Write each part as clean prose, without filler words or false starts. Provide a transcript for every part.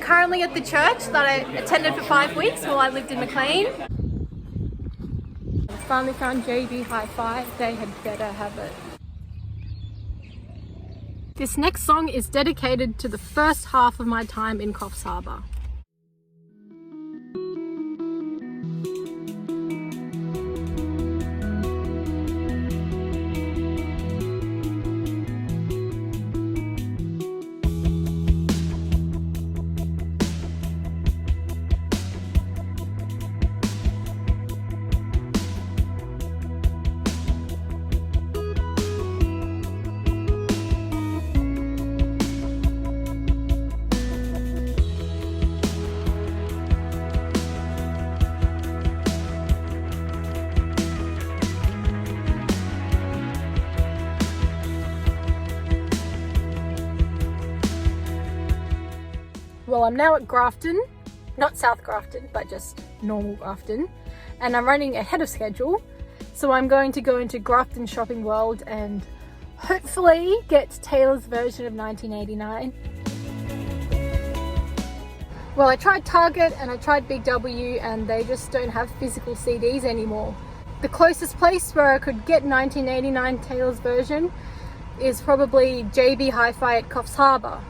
currently at the church that I attended for 5 weeks while I lived in Maclean. I finally found JB Hi-Fi. They had better have it. This next song is dedicated to the first half of my time in Coffs Harbour. Well, I'm now at Grafton, not South Grafton, but just normal Grafton, and I'm running ahead of schedule. So I'm going to go into Grafton Shopping World and hopefully get Taylor's version of 1989. Well, I tried Target and I tried Big W and they just don't have physical CDs anymore. The closest place where I could get 1989 Taylor's version is probably JB Hi-Fi at Coffs Harbour.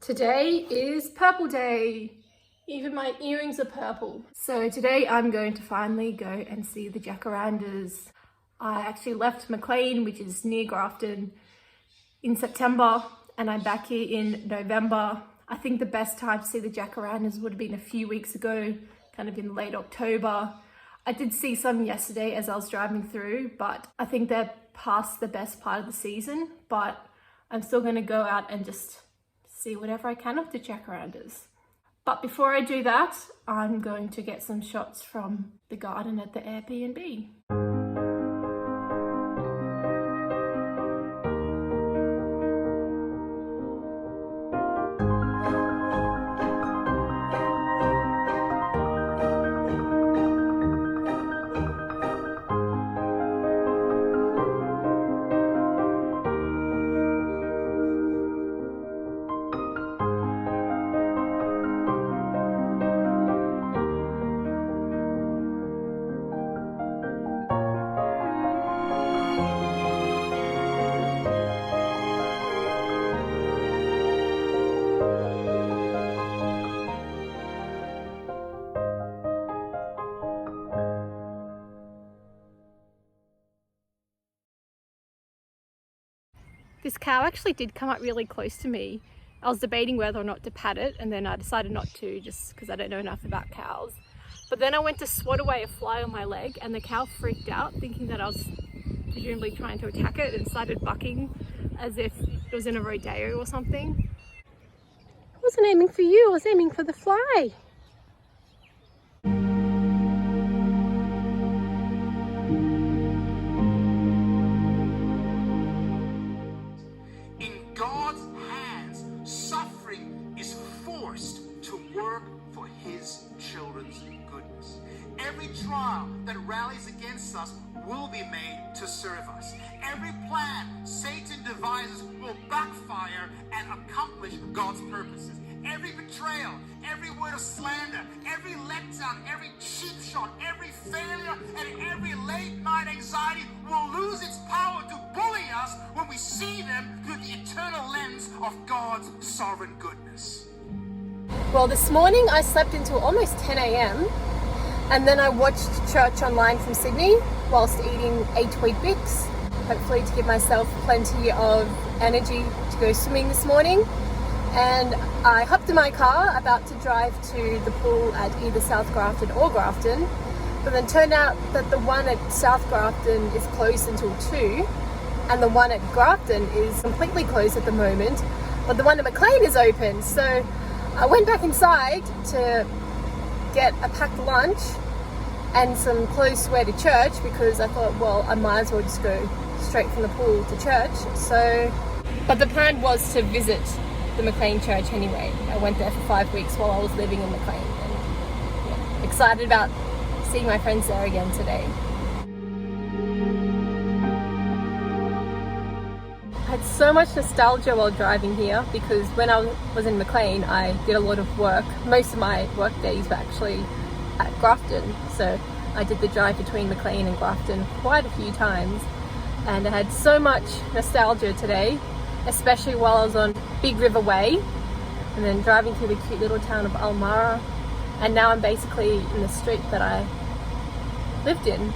Today is Purple Day. Even my earrings are purple. So today I'm going to finally go and see the Jacarandas. I actually left Maclean, which is near Grafton, in September, and I'm back here in November. I think the best time to see the Jacarandas would have been a few weeks ago, kind of in late October. I did see some yesterday as I was driving through, but I think they're past the best part of the season, but I'm still going to go out and just see whatever I can of the Jacarandas. But before I do that, I'm going to get some shots from the garden at the Airbnb. This cow actually did come up really close to me. I was debating whether or not to pat it, and then I decided not to just because I don't know enough about cows. But then I went to swat away a fly on my leg and the cow freaked out, thinking that I was presumably trying to attack it, and started bucking as if it was in a rodeo or something. I wasn't aiming for you, I was aiming for the fly. Every trial that rallies against us will be made to serve us. Every plan Satan devises will backfire and accomplish God's purposes. Every betrayal, every word of slander, every letdown, every cheap shot, every failure, and every late night anxiety will lose its power to bully us when we see them through the eternal lens of God's sovereign goodness. Well, this morning I slept until almost 10 a.m. and then I watched church online from Sydney whilst eating 8 Weet-Bix, hopefully to give myself plenty of energy to go swimming this morning. And I hopped in my car about to drive to the pool at either South Grafton or Grafton, but then turned out that the one at South Grafton is closed until 2 and the one at Grafton is completely closed at the moment, but the one at Maclean is open. So I went back inside to get a packed lunch and some clothes to wear to church, because I thought, well, I might as well just go straight from the pool to church. So, but the plan was to visit the Maclean church anyway. I went there for 5 weeks while I was living in Maclean, and yeah, excited about seeing my friends there again today. I had so much nostalgia while driving here, because when I was in Maclean, I did a lot of work. Most of my work days were actually at Grafton, so I did the drive between Maclean and Grafton quite a few times, and I had so much nostalgia today, especially while I was on Big River Way and then driving through the cute little town of Almara, and now I'm basically in the street that I lived in.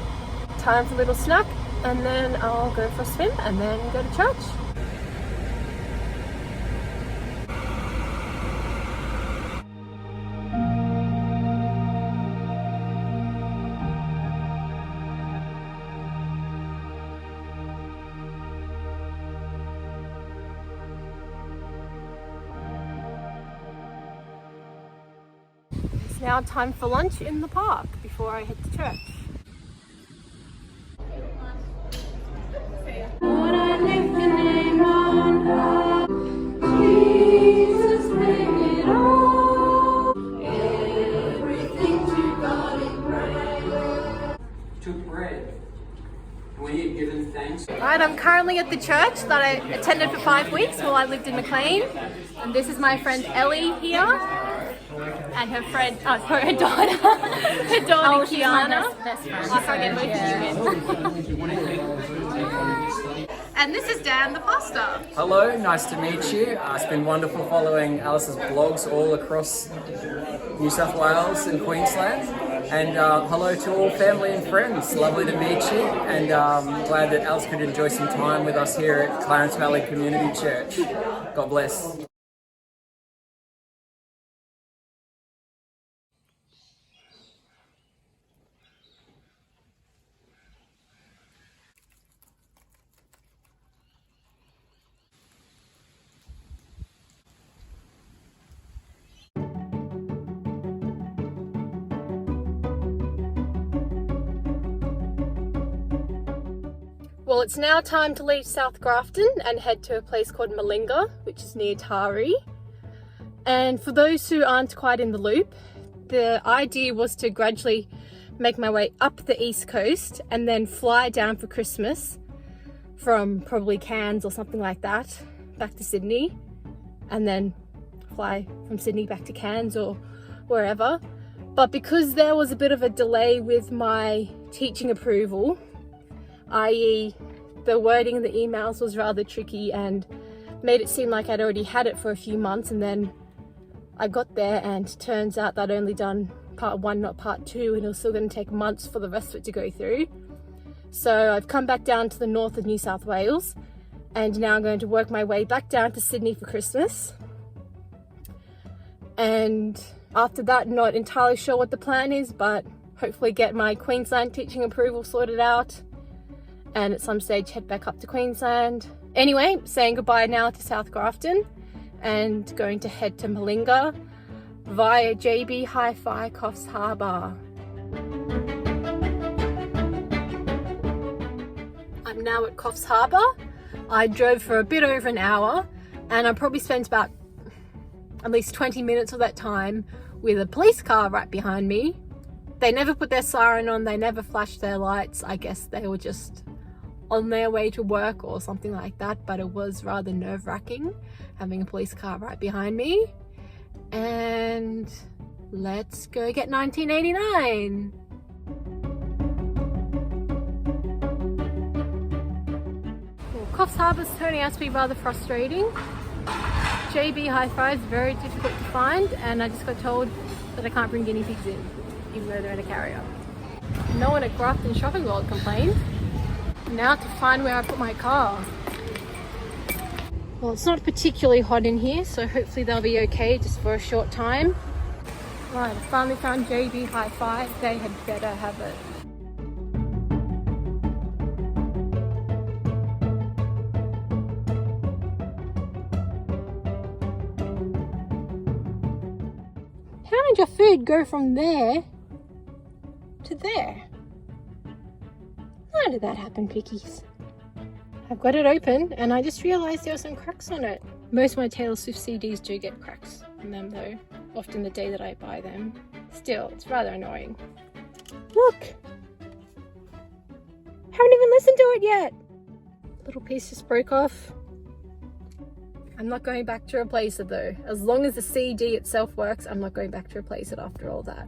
Time for a little snack, and then I'll go for a swim and then go to church. It's now time for lunch in the park before I head to church. Lord, I lift your name on high. Jesus, make it all. Everything to God in prayer. Took bread. When you've given thanks. Right, I'm currently at the church that I attended for 5 weeks while I lived in Maclean. And this is my friend Ellie here. And her friend, her daughter, Kiana. Best friend. I can't get both of you in. And this is Dan, the pastor. Hello, nice to meet you. It's been wonderful following Alice's blogs all across New South Wales and Queensland. And hello to all family and friends. Lovely to meet you, and glad that Alice could enjoy some time with us here at Clarence Valley Community Church. God bless. Well, it's now time to leave South Grafton and head to a place called Melinga, which is near Tari. And for those who aren't quite in the loop, the idea was to gradually make my way up the east coast and then fly down for Christmas from probably Cairns or something like that back to Sydney, and then fly from Sydney back to Cairns or wherever. But because there was a bit of a delay with my teaching approval, i.e. the wording in the emails was rather tricky and made it seem like I'd already had it for a few months, and then I got there and turns out that I'd only done part 1, not part 2, and it was still going to take months for the rest of it to go through. So I've come back down to the north of New South Wales, and now I'm going to work my way back down to Sydney for Christmas. And after that, not entirely sure what the plan is, but hopefully get my Queensland teaching approval sorted out, and at some stage head back up to Queensland. Anyway, saying goodbye now to South Grafton and going to head to Melinga via JB Hi-Fi Coffs Harbour. I'm now at Coffs Harbour. I drove for a bit over an hour, and I probably spent about at least 20 minutes of that time with a police car right behind me. They never put their siren on, they never flashed their lights. I guess they were just on their way to work or something like that, but it was rather nerve-wracking having a police car right behind me. And let's go get 1989. Well, Coffs Harbour's turning out to be rather frustrating. JB Hi-Fi is very difficult to find, and I just got told that I can't bring guinea pigs in, even though they're in a carrier. No one at Grafton Shopping World complained. Now to find where I put my car. Well, it's not particularly hot in here, so hopefully they'll be okay just for a short time. Right, I finally found JB Hi-Fi. They had better have it. How did your food go from there to over there. How did that happen, Pickies? I've got it open and I just realised there were some cracks on it. Most of my Taylor Swift CDs do get cracks in them though, often the day that I buy them. Still, it's rather annoying. Look! Haven't even listened to it yet! Little piece just broke off. I'm not going back to replace it though. As long as the CD itself works, I'm not going back to replace it after all that.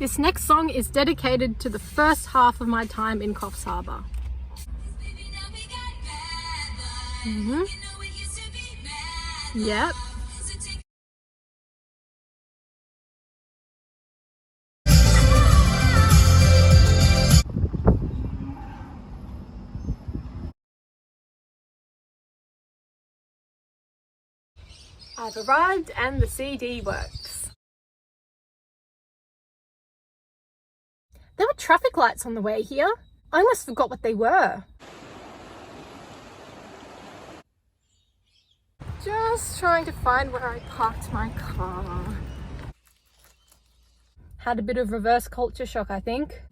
This next song is dedicated to the first half of my time in Coffs Harbour. Yep. I've arrived and the CD works. There were traffic lights on the way here. I almost forgot what they were. Just trying to find where I parked my car. Had a bit of reverse culture shock, I think.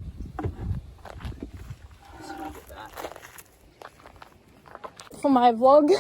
For my vlog,